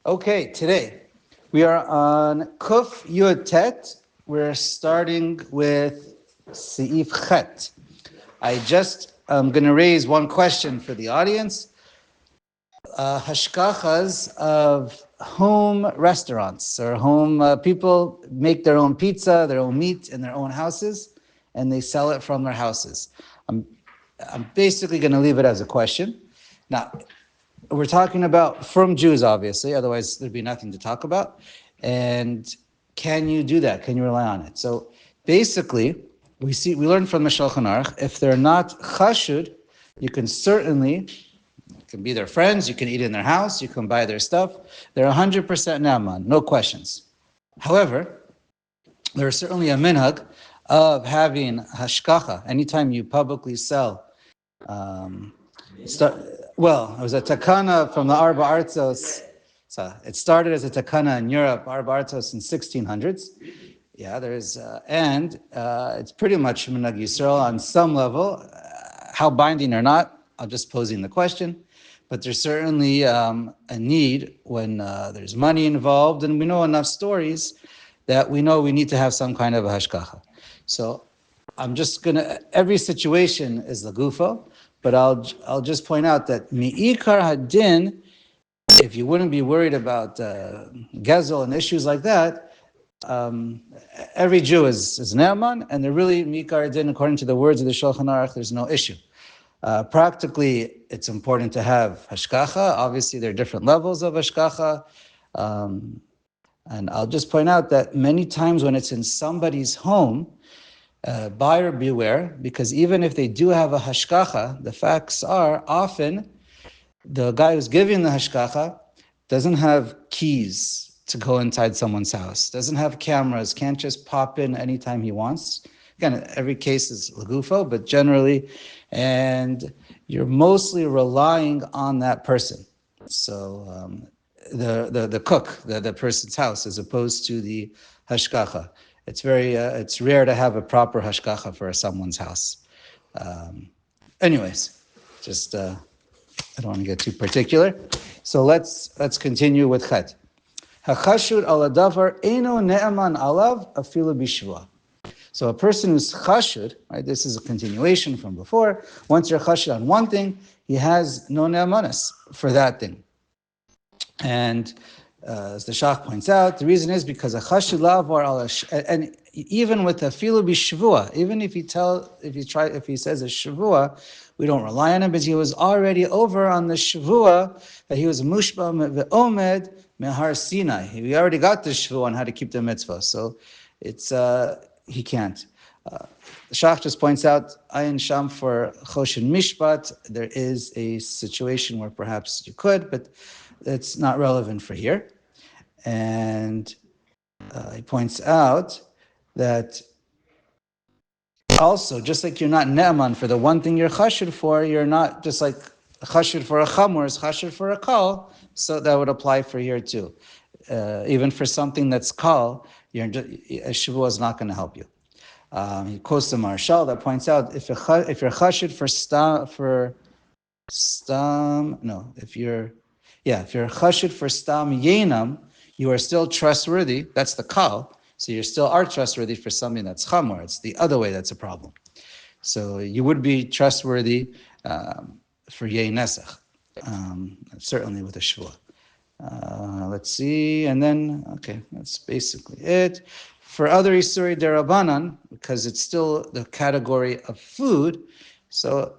Okay, today we are on Kuf Yud Tet. We're starting with Seif Chet. I just am going to raise one question for the audience. Hashkachas of home restaurants or home people make their own pizza, their own meat in their own houses, and they sell it from their houses. I'm, I'm basically going to leave it as a question. Now, we're talking about from Jews, obviously, otherwise there'd be nothing to talk about. And can you do that? Can you rely on it? So basically, we learn from the Shulchan Aruch, if they're not chashud, you can certainly, you can be their friends, you can eat in their house, you can buy their stuff. They're 100% naaman, no questions. However, there is certainly a minhag of having hashkacha. Anytime you publicly sell, well, it was a takana from the Arba Artzos. So it started as a takana in Europe, Arba Artzos in 1600s. Yeah, and it's pretty much minhag Yisrael on some level. How binding or not, I'm just posing the question. But there's certainly a need when there's money involved, and we know enough stories that we know we need to have some kind of a hashkacha. So I'm just gonna. Every situation is lagufo, but I'll just point out that mi'ikar hadin. If you wouldn't be worried about gezel and issues like that, every Jew is ne'aman, and they're really mi'ikar hadin according to the words of the Shulchan Aruch. There's no issue. Practically, it's important to have hashkacha. Obviously, there are different levels of hashkacha. And I'll just point out that many times when it's in somebody's home, buyer beware, because even if they do have a hashkacha, the facts are often the guy who's giving the hashkacha doesn't have keys to go inside someone's house, doesn't have cameras, can't just pop in anytime he wants. Again, every case is lagufo, but generally, and you're mostly relying on that person. So the cook, the person's house, as opposed to the hashkacha. It's rare to have a proper hashkacha for someone's house. Anyways, just I don't want to get too particular. So let's continue with chet. Hachashud ala davar eno ne'aman alav afilu bishva. So a person who's chashud, right? This is a continuation from before. Once you're chashud on one thing, he has no ne'amanas for that thing. And as the Shach points out, the reason is because a chashud lavar ala, and even with a filu bishvua, even if he says a shavua, we don't rely on him because he was already over on the shavua that he was mushba ve'omed mehar Sinai. We already got the shavua on how to keep the mitzvah, so it's he can't. The Shach just points out, ayin sham for choshen mishpat. There is a situation where perhaps you could, but it's not relevant for here. And he points out that also, just like you're not ne'aman for the one thing you're chashud for, you're not just like chashud for a chamor is chashud for a kal, so that would apply for here too. Even for something that's kal, a shavua is not going to help you. He quotes the Marshal that points out if you're chashud if you're chashud for stam yenam, you are still trustworthy. That's the kal. So you still are trustworthy for something that's chamor. It's the other way that's a problem. So you would be trustworthy for yei nesach, certainly with a shvua. Let's see, and then, okay, that's basically it. For other Isuri Derabanan, because it's still the category of food, so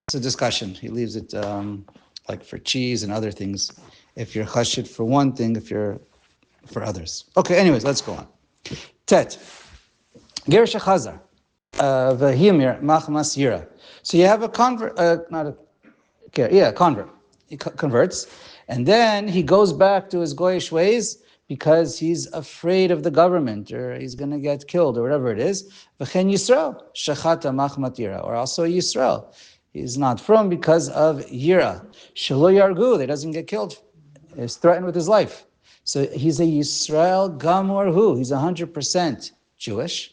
it's a discussion. He leaves it like for cheese and other things, if you're chashid for one thing, if you're for others. Okay, anyways, let's go on. Tet. Ger shechazar. V'himir machmas yira. So you have a convert, convert. He converts, and then he goes back to his goyish ways because he's afraid of the government, or he's going to get killed, or whatever it is. V'chen Yisrael shechata machmat yira, or also Yisrael. He's not from because of yira. Shelo yargu, he doesn't get killed. He's threatened with his life. So he's a Yisrael gamor hu. He's 100% Jewish.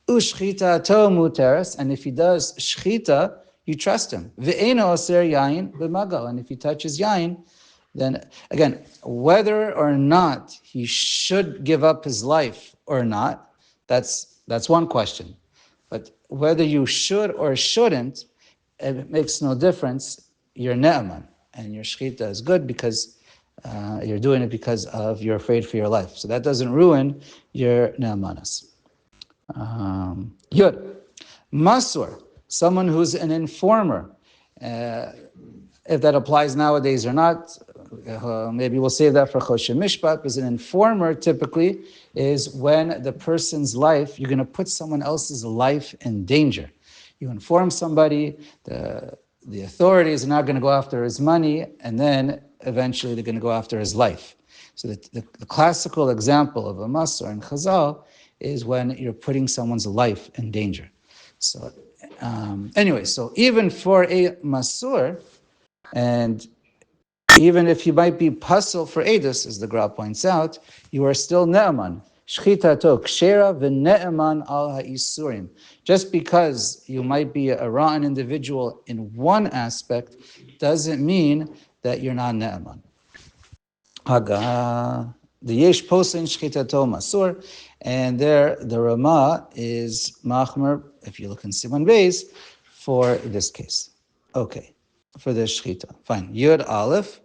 Ushchita to muteres, and if he does shchita, you trust him. Ve'eno aser yain b'magal, and if he touches yain, then again, whether or not he should give up his life or not, that's one question. But whether you should or shouldn't, it makes no difference. You're ne'eman, and your shechita is good because you're doing it because of you're afraid for your life. So that doesn't ruin your ne'emanas. Yud. Masur, someone who's an informer. If that applies nowadays or not, maybe we'll save that for Choshe Mishpat, because an informer typically is when the person's life, you're going to put someone else's life in danger. You inform somebody, the authorities are not going to go after his money, and then eventually they're going to go after his life. So the classical example of a masur in Chazal is when you're putting someone's life in danger. So anyway, so even for a masur, and even if you might be puzzle for edus, as the Gra points out, you are still ne'eman. Shchitato kshera v'ne'eman al ha'isurim. Just because you might be a rotten individual in one aspect doesn't mean that you're not ne'eman. Haga, the yesh posin shchitato masur, and there the Rama is machmer, if you look in Siman Beis, for this case. Okay, for the shchita. Fine. Yud Aleph.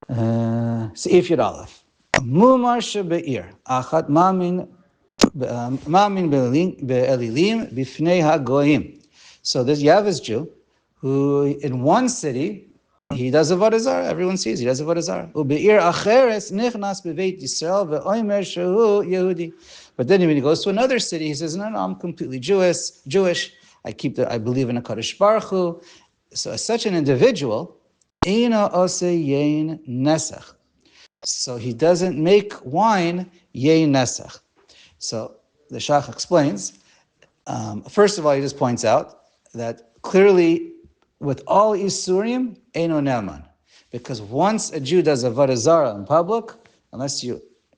Seif Yud Aleph. Mumar shebe'ir. Achat mamin be'elilim b'fnei ha'goyim. So this you have this Jew who in one city he does avodah zarah. Everyone sees he does avodah zarah. Ube'ir acheres nichnas beveit Yisrael ve'omer shehu Yehudi. But then when he goes to another city, he says, no, I'm completely Jewish. I believe in a Kadosh Baruch Hu. So as such an individual, Eina ose yein nesach. So he doesn't make wine yein nesach. So the Shach explains, first of all, he just points out that clearly with all Isurim, Eino Ne'eman. Because once a Jew does avodah zarah in public, unless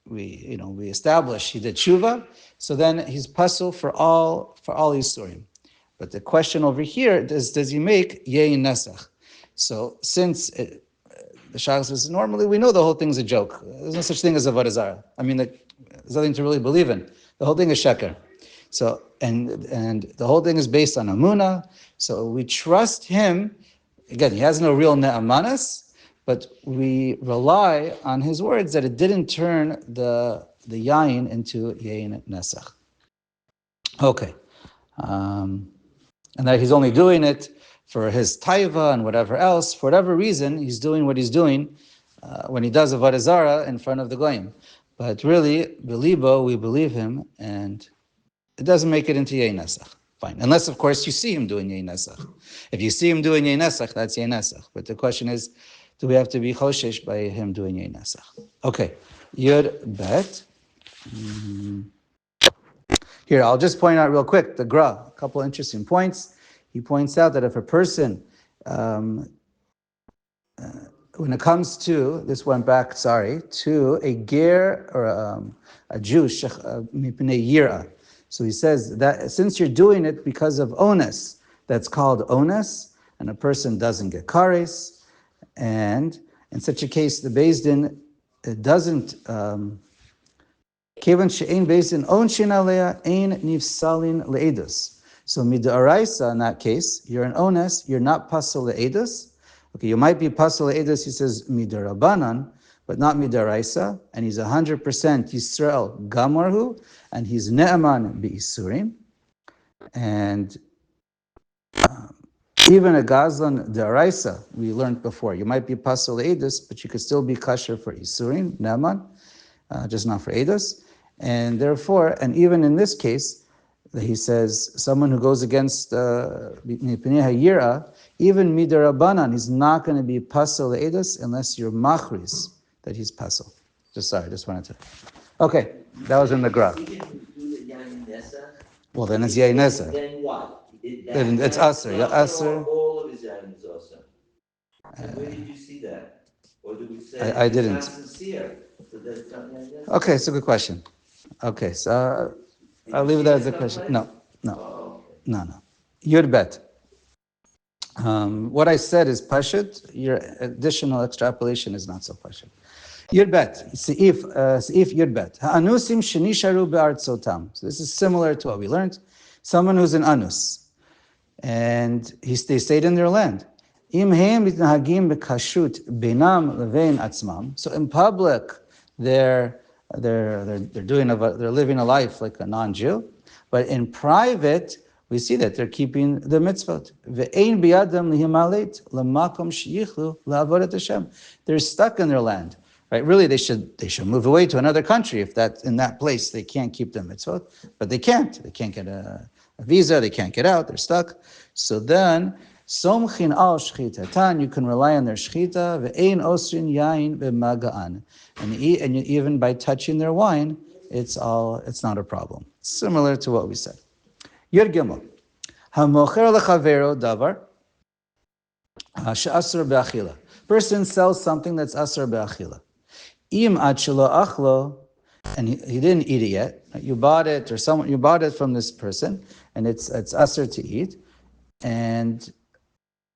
we establish he did tshuva, so then he's pasul for all Isurim. But the question over here is, does he make yein nesach? So since the Shach says, normally we know the whole thing's a joke. There's no such thing as avodah zarah. I mean, there's nothing to really believe in. The whole thing is sheker. So, and the whole thing is based on Amunah. So we trust him. Again, he has no real ne'amanas, but we rely on his words that it didn't turn the yain into yain nesach. Okay. And that he's only doing it for his taiva and whatever else. For whatever reason, he's doing what he's doing when he does avodah zarah in front of the goyim. But really, belibo, we believe him, and it doesn't make it into Yein Nesach. Fine. Unless, of course, you see him doing Yein Nesach. If you see him doing Yein Nesach, that's Yein Nesach. But the question is, do we have to be choshesh by him doing Yein Nesach? Okay. Yud Bet. Here, I'll just point out real quick, the Gra, a couple interesting points. He points out that if a person, when it comes to, this went back, to a ger or a Jew, mipnei yira. So he says that since you're doing it because of onus, that's called onus, and a person doesn't get kares, and in such a case, the Beis Din doesn't, kevan she'ein Beis Din onshin alea, ein nifsalin le'edus. So mid'araisa, in that case, you're an onus, you're not pasal le'edus. Okay, you might be pasal le'edus, he says mid'arabanan, but not mid'araisa, and he's 100% Yisrael gamarhu, and he's ne'eman be'isurim, and even a gazlan d'araisa, we learned before, you might be pasal le'edus, but you could still be kasher for isurim, ne'eman, just not for edus, and therefore, and even in this case, he says someone who goes against Mipnei Hayira, even midarabanan, he's not going to be pasal edus unless you're machris that he's pasal. Just wanted to. Okay, that was in the graph. Well, then it's yain nesach. Then what? Then it's aser. Yeah, aser. All of his yain is aser. Where did you see that? Or did we say I didn't. Not sincere? So that's not yain nesach? Okay, it's a good question. Okay, so I'll leave that as a question. No. Oh, okay. No. Yud Bet. What I said is pashut. Your additional extrapolation is not so pashut. Yud bet. Seif Yud bet. Ha'anusim shenisharu be'artzotam. So this is similar to what we learned. Someone who's an anus, and they stayed in their land. Im heim mitnahagim bekashut binam levein atzmam. So in public, they're living a life like a non-Jew, but in private, we see that they're keeping the mitzvot. Ve'ein biyadam lihimalet lamakom sheyichlu la'avodat Hashem. They're stuck in their land. Right? Really, they should move away to another country if that in that place they can't keep the mitzvot, but they can't. They can't get a visa. They can't get out. They're stuck. So then, somchin al shchitatan, you can rely on their shchita. Ve'ein osrin yain b'magaan, and even by touching their wine, it's not a problem. Similar to what we said. Yud Gimel, hamocher lechavero davar she'asur be'achila. Person sells something that's asur be'achila. Im achilo achlo, and he didn't eat it yet. You bought it, or you bought it from this person, and it's asur to eat. And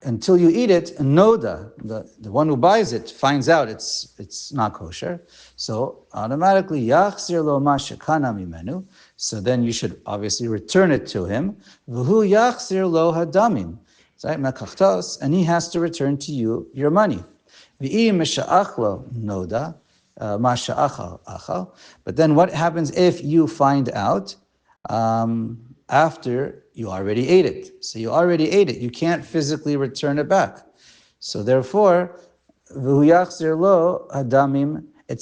until you eat it, noda, the one who buys it, finds out it's not kosher. So automatically yachzir lo ma shekana mimenu. So then you should obviously return it to him. V'hu yachzir lo hadamim, right? Mekachtos, and he has to return to you your money. V'i misha'achlo noda. But then what happens if you find out after you already ate it? So you already ate it. You can't physically return it back. So therefore, it's a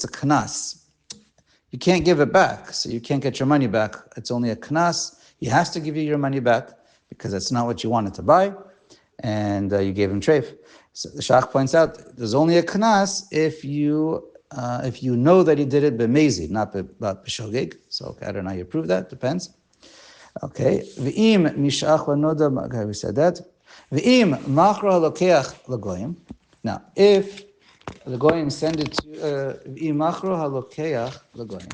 knas. You can't give it back. So you can't get your money back. It's only a knas. He has to give you your money back because that's not what you wanted to buy. And you gave him treif. So the Shach points out there's only a knas if you know that he did it b'mezid, not b'shogeg. So okay, I don't know how you prove that. Depends. Okay. V'im mishach lanoda. Okay, we said that. V'im machra halokeach lagoyim. Now, if the goyim send it to v'im machra halokeach lagoyim,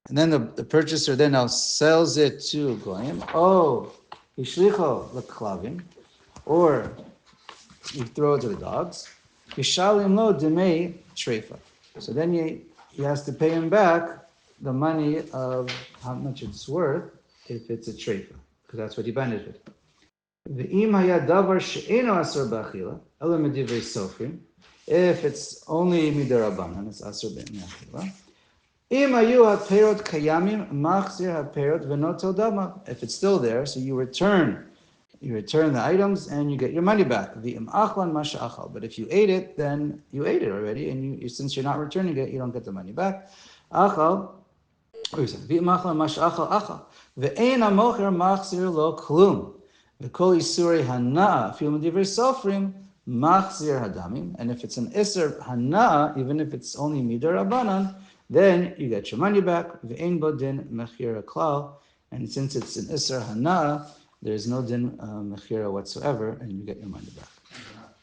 and then the purchaser then now sells it to goyim. Oh, hishlicho leklavim, or you throw it to the dogs. Yishalim lo demei treifa. So then he has to pay him back the money of how much it's worth if it's a treifa, because that's what he benefited. If it's only midarabanan, it's asur be'achila. If it's still there, so you return the items and you get your money back. But if you ate it, then you ate it already, and since you're not returning it, you don't get the money back. And if it's an iser hana, even if it's only midarabanan, then you get your money back. And since it's an iser hana, there's no din mechira whatsoever, and you get your money back.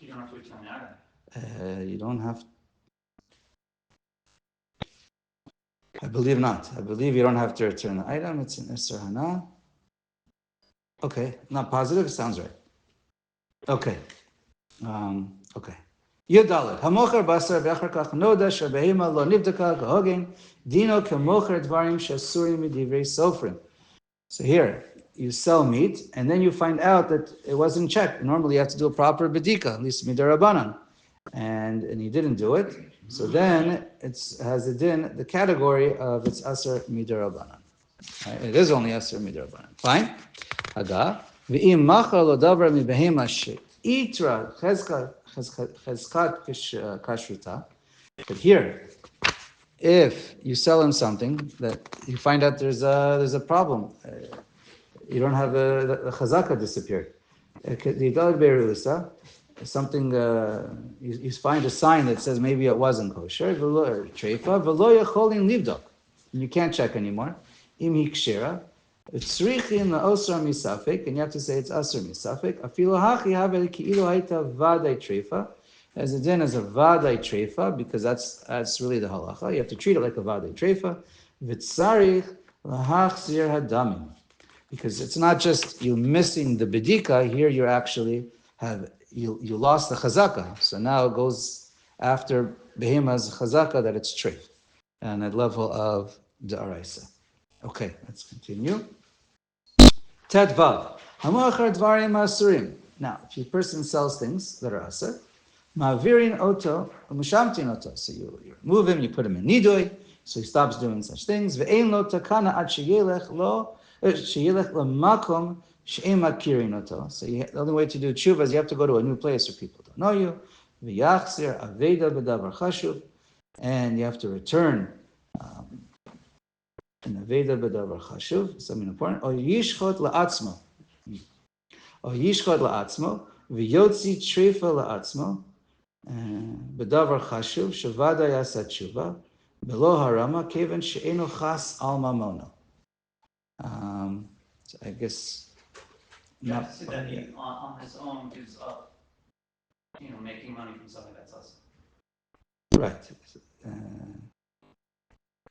You don't have to return that. You don't have. I believe not. I believe you don't have to return the item. It's an Isser Hana. Okay, not positive. Sounds right. Okay. Okay. Yudalit. Hamocher basar be'achar kach noda shebehima lo nivdaka kahogen dino kemocher dvarim shasurim midivrei sofrim. So here, you sell meat, and then you find out that it wasn't checked. Normally, you have to do a proper bedika, at least midarabanan, and he didn't do it. So then it has the category of it's aser midarabanan. Right? It is only aser midarabanan. Fine. Haga v'im machar lo davar mi behema she'itra cheskat kashruta. But here, if you sell him something that you find out there's a problem. You don't have the chazaka disappeared. Something you find a sign that says maybe it wasn't kosher. And you can't check anymore. Im hikshira, tzrichin laosar misafik, and you have to say it's asur misafik. Afilu hachi havel ki'ilu haita vaday treifa, as a din as a vaday treifa, because that's really the halacha. You have to treat it like a vaday treifa. V'tzarich lahachzir hadamim. Because it's not just you missing the bedika, here you're actually you lost the chazaka. So now it goes after behemoth's chazaka that it's treif, and at level of da'araisa. Okay, let's continue. Tet vav. Hamoachar dvarim asurim. Now, if a person sells things that are asur, ma'avirin oto, u'mushamtin oto. So you remove him, you put him in nidui, so he stops doing such things. Ve'ein lo takana ad sheyelech lemakom she'em makirin oto. So the only way to do tshuva is you have to go to a new place where people don't know you. V'yachzir aveda b'davar chashuv. And you have to return an aveda b'davar chashuv, something important. Or yishchot la'atzmo. Or yishchot la'atzmo. V'yotzi treifa la'atzmo. B'davar chashuv. Shavada yasa tshuva. Below harama. Kevan she'eno chas al mamono. So I guess... You have to see that he, on his own, gives up, making money from something that's us. Right.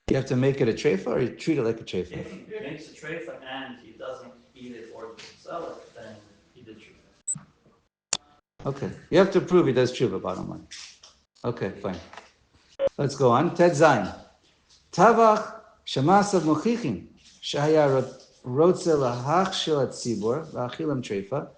You have to make it a treifa, or you treat it like a treifa? If he makes a treifa and he doesn't eat it or sell it, then he did treifa. Okay. You have to prove he does treifa, bottom line. Okay, fine. Let's go on. Ted Zayin. Tavach shemasav mochichim shahaya rotze lahachshil at tzibor v'achilam treifa.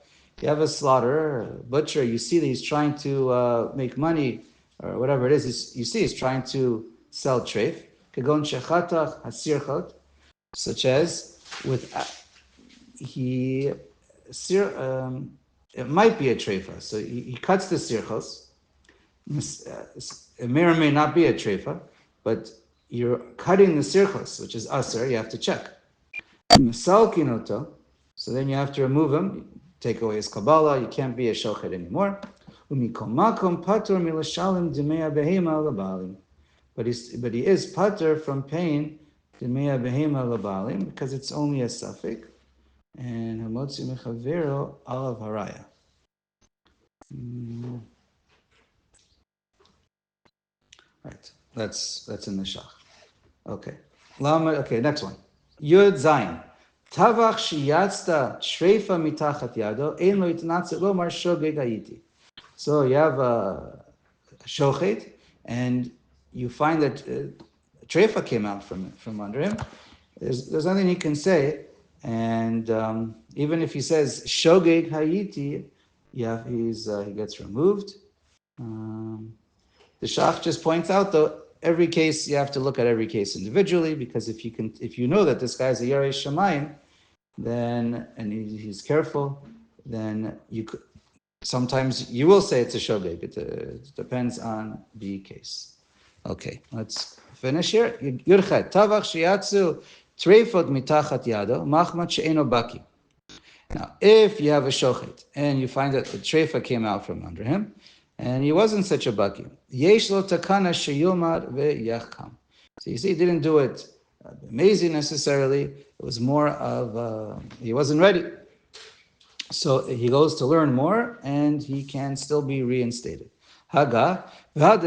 You have a slaughter, a butcher, you see that he's trying to make money, or whatever it is, you see he's trying to sell treif. Kagon shechatach hasirchot, such as with it might be a treifa. So he cuts the sirchos. It may or may not be a treifa, but you're cutting the sirchos, which is aser. You have to check. Misalkinoto. So then you have to remove him, take away his kabbalah. You can't be a shochet anymore. Umikomakom patur milashalim dimea behema labalim. But he is patur from paying dimea behema labalim because it's only a suffix. And hamotzi mechavero alav haraya. Right, that's in the shach. Okay, okay, next one. Yud Zayin. Tavach shiyatzta shreifa mitachat yado ein lo yitnatzet lo mar shogeg hayiti. So you have a shochet, and you find that treifa came out from under him. There's nothing he can say, and even if he says shogeg hayiti, he gets removed. The Shach just points out, though, every case, you have to look at every case individually, because if you know that this guy is a Yoreh Shamayim, then, and he's careful, then sometimes you will say it's a shogeg. It depends on the case. Okay, let's finish here. Yurchet, tavach shiatzu treifot mitachat yado, machmat she'eno baki. Now, if you have a shochet, and you find that the treifa came out from under him, and he wasn't such a baki. Yesh lo takana sheyomar ve'yachkam. So you see, he didn't do it amazing necessarily. It was more of, he wasn't ready. So he goes to learn more, and he can still be reinstated. Haga, when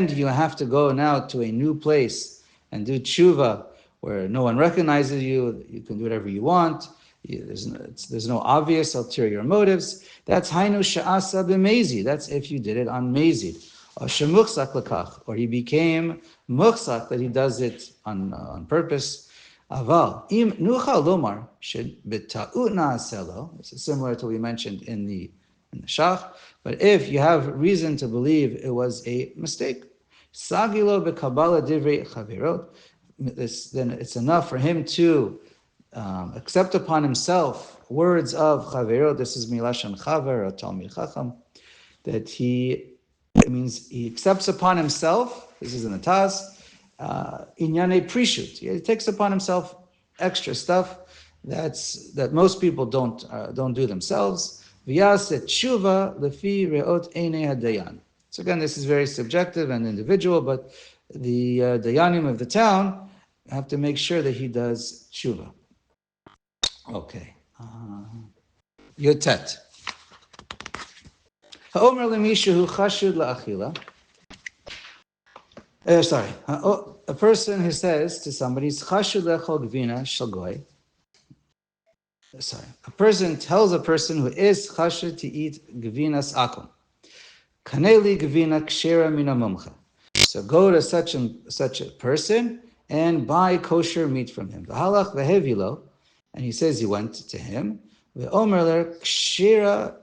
do you have to go now to a new place and do tshuva where no one recognizes you, you can do whatever you want, there's no obvious ulterior motives? That's hainu sha'asa b'mezid. That's if you did it on mezid. Or shemuchsak lekach, or he became muchsak, that he does it on purpose. Aval im nucha lomar should beta'ut na'aselo. This is similar to what we mentioned in the shach. But if you have reason to believe it was a mistake, sagilo bekabala divrei chavirot, then it's enough for him to accept upon himself words of chavirot. This is milashon chaver or talmid chacham. That it means he accepts upon himself. This is in the Taz. Inyane prishut. He takes upon himself extra stuff that most people don't do themselves. V'yaset tshuva lefi reot einei hadayan. So again, this is very subjective and individual, but the dayanim of the town have to make sure that he does tshuva. Okay. Yotet. Ha'omer lemishu chashud la'achila. A person who says to somebody, "Chashud lechol gvina shel goy," A person tells a person who is chashed to eat gvinas akum. Kaneli gvina kshera mina mumcha. So go to such a person and buy kosher meat from him. V'halach v'hevilo, and he says he went to him. V'omer kshera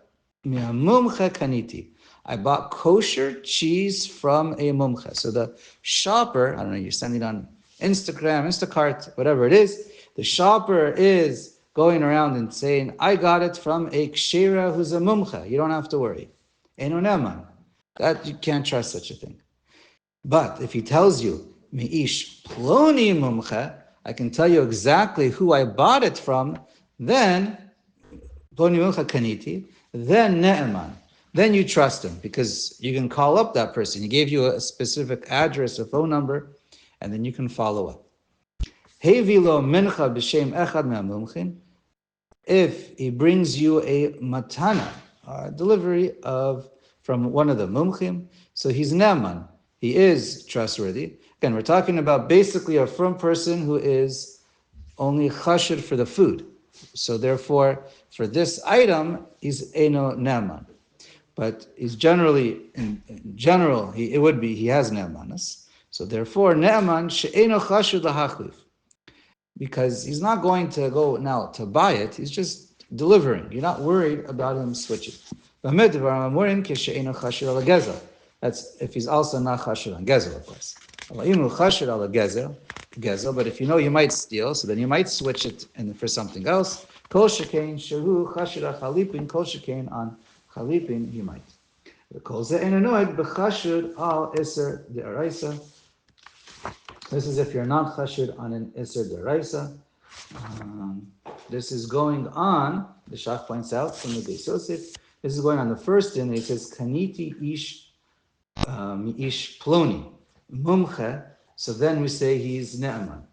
mina mumcha kaniti. I bought kosher cheese from a mumcha. So the shopper, I don't know, you're sending it on Instagram, Instacart, whatever it is, the shopper is going around and saying, I got it from a kshera who's a mumcha. You don't have to worry. Eno neman. That you can't trust such a thing. But if he tells you, Mi'ish ploni mumcha, I can tell you exactly who I bought it from, then ploni mumcha kaniti, then ne'eman. Then you trust him because you can call up that person. He gave you a specific address, a phone number, and then you can follow up. Hevilo mincha b'shem echad me'amumchin. If he brings you a matana, a delivery from one of the mumchim, so he's ne'eman. He is trustworthy. Again, we're talking about basically a firm person who is only chashir for the food. So therefore, for this item, he's eno ne'eman. But he's generally, in general, he has ne'emanas. So therefore, ne'eman she'eno chashir lahachlif. Because he's not going to go now to buy it, he's just delivering. You're not worried about him switching. That's if he's also not chashir on gezel, of course. But if you know you might steal, so then you might switch it for something else. Kol shekain shehu chashir chalipin, kol shekain on chalipin, he might. Kol ze enanoid b'chashir al iser de'araisa. This is if you're not chashir on an iser de'araisa. This is going on, the Shach points out from the Beis Yosef, this is going on the first din. He says, Kaniti ish ish ploni, mumche. So then we say he's ne'eman.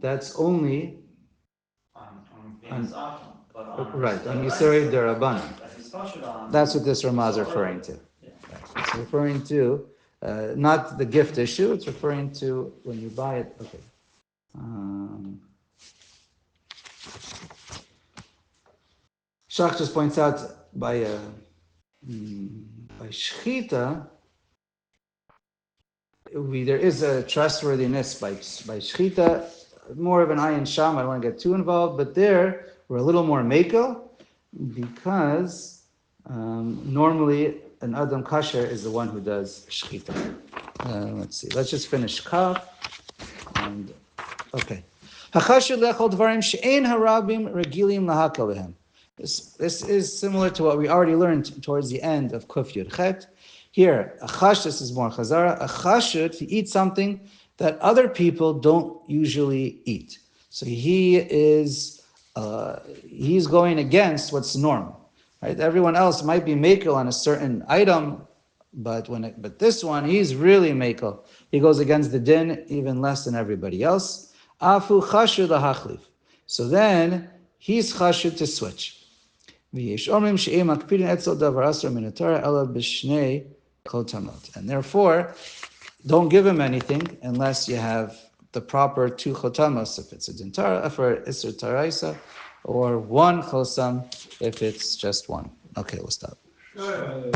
That's only on Akum, but on right, on Yisrei Derabanan. That's what this Ramah is referring to. Yeah. Right. It's referring to not the gift issue, it's referring to when you buy it. Okay. Shach just points out by shchita, there is a trustworthiness by shchita, more of an ayin sham. I don't want to get too involved, but there we're a little more meko because normally an adam kasher is the one who does shchita. Let's see. Let's just finish kaf. And okay. Hachasher lechol dvarim she'ein harabim regilim lahakal lehem. This is similar to what we already learned towards the end of Kuf Yud Chet. Here, a chash, this is more chazara, a chashud to eat something that other people don't usually eat. So he's going against what's normal, right? Everyone else might be makel on a certain item, but this one, he's really makel. He goes against the din even less than everybody else. Afu chashud lahachlif. So then, he's chashud to switch. And therefore, don't give him anything unless you have the proper 2 chotamos if it's a dintara, for isur taraisa, or 1 chosam if it's just one. Okay, we'll stop.